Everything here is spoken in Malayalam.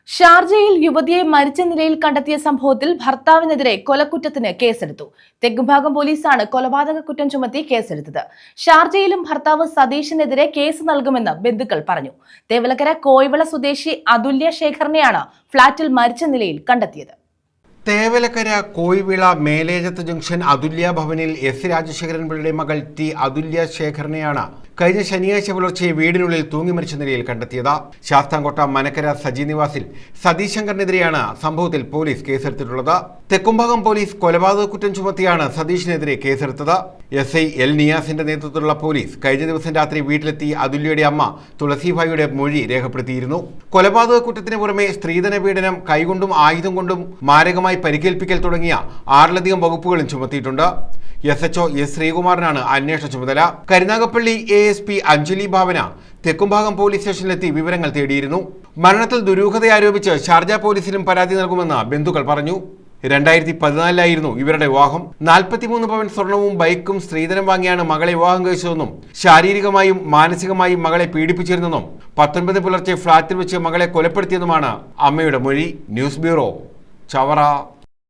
ഷാർജയിൽ യുവതിയെ മരിച്ച നിലയിൽ കണ്ടെത്തിയ സംഭവത്തിൽ ഭർത്താവിനെതിരെ കൊലക്കുറ്റത്തിന് കേസെടുത്തു. തെക്കുംഭാഗം പോലീസാണ് കൊലപാതക കുറ്റം ചുമത്തി കേസെടുത്തത്. ഷാർജയിലും ഭർത്താവ് സതീഷിനെതിരെ കേസ് നൽകുമെന്ന് ബന്ധുക്കൾ പറഞ്ഞു. തേവലക്കര കോയിവിള സ്വദേശി അതുല്യ ശേഖറിനെയാണ് ഫ്ളാറ്റിൽ മരിച്ച നിലയിൽ കണ്ടെത്തിയത്. തേവലക്കര കോയിവിള മേലേജത്ത് ജംഗ്ഷൻ അതുല്യ ഭവനിൽ എസ് രാജശേഖരൻ പിള്ളയുടെ മകൾ ടി അതുല്യ ശേഖറിനെയാണ് കഴിഞ്ഞ ശനിയാഴ്ച പുലർച്ചെ വീടിനുള്ളിൽ തൂങ്ങി മരിച്ച നിലയിൽ കണ്ടെത്തിയത്. ശാസ്താംകോട്ട മനക്കര സജി നിവാസിൽ സതീഷ് ശങ്കറിനെതിരെയാണ് സംഭവത്തിൽ പോലീസ് കേസെടുത്തിട്ടുള്ളത്. തെക്കുംഭാഗം പോലീസ് കൊലപാതക കുറ്റം ചുമത്തിയാണ് സതീഷിനെതിരെ കേസെടുത്തത്. SI എൽ നിയാസിന്റെ നേതൃത്വത്തിലുള്ള പോലീസ് കഴിഞ്ഞ ദിവസം രാത്രി വീട്ടിലെത്തി അതുല്യയുടെ അമ്മ തുളസിഭായിയുടെ മൊഴി രേഖപ്പെടുത്തിയിരുന്നു. കൊലപാതക കുറ്റത്തിന് പുറമെ സ്ത്രീധന പീഡനം, കൈകൊണ്ടും ആയുധം കൊണ്ടും മാരകമായി പരിക്കേൽപ്പിക്കൽ തുടങ്ങിയ 6ലധികം വകുപ്പുകളും ചുമത്തിയിട്ടുണ്ട്. SHO S ശ്രീകുമാറിനാണ് അന്വേഷണ ചുമതല. കരുനാഗപ്പള്ളി ASP അഞ്ജലി ഭാവന തെക്കുംഭാഗം പോലീസ് സ്റ്റേഷനിലെത്തി വിവരങ്ങൾ തേടിയിരുന്നു. മരണത്തിൽ ദുരൂഹത ആരോപിച്ച് ഷാർജ പോലീസിലും പരാതി നൽകുമെന്ന് ബന്ധുക്കൾ പറഞ്ഞു. 2014 ഇവരുടെ വിവാഹം. 43 പവൻ സ്വർണവും ബൈക്കും സ്ത്രീധനം വാങ്ങിയാണ് മകളെ വിവാഹം കഴിച്ചതെന്നും ശാരീരികമായും മാനസികമായും മകളെ പീഡിപ്പിച്ചിരുന്നെന്നും 19 പുലർച്ചെ ഫ്ളാറ്റിൽ വെച്ച് മകളെ കൊലപ്പെടുത്തിയെന്നുമാണ് അമ്മയുടെ മൊഴി. News bureau, Chavara.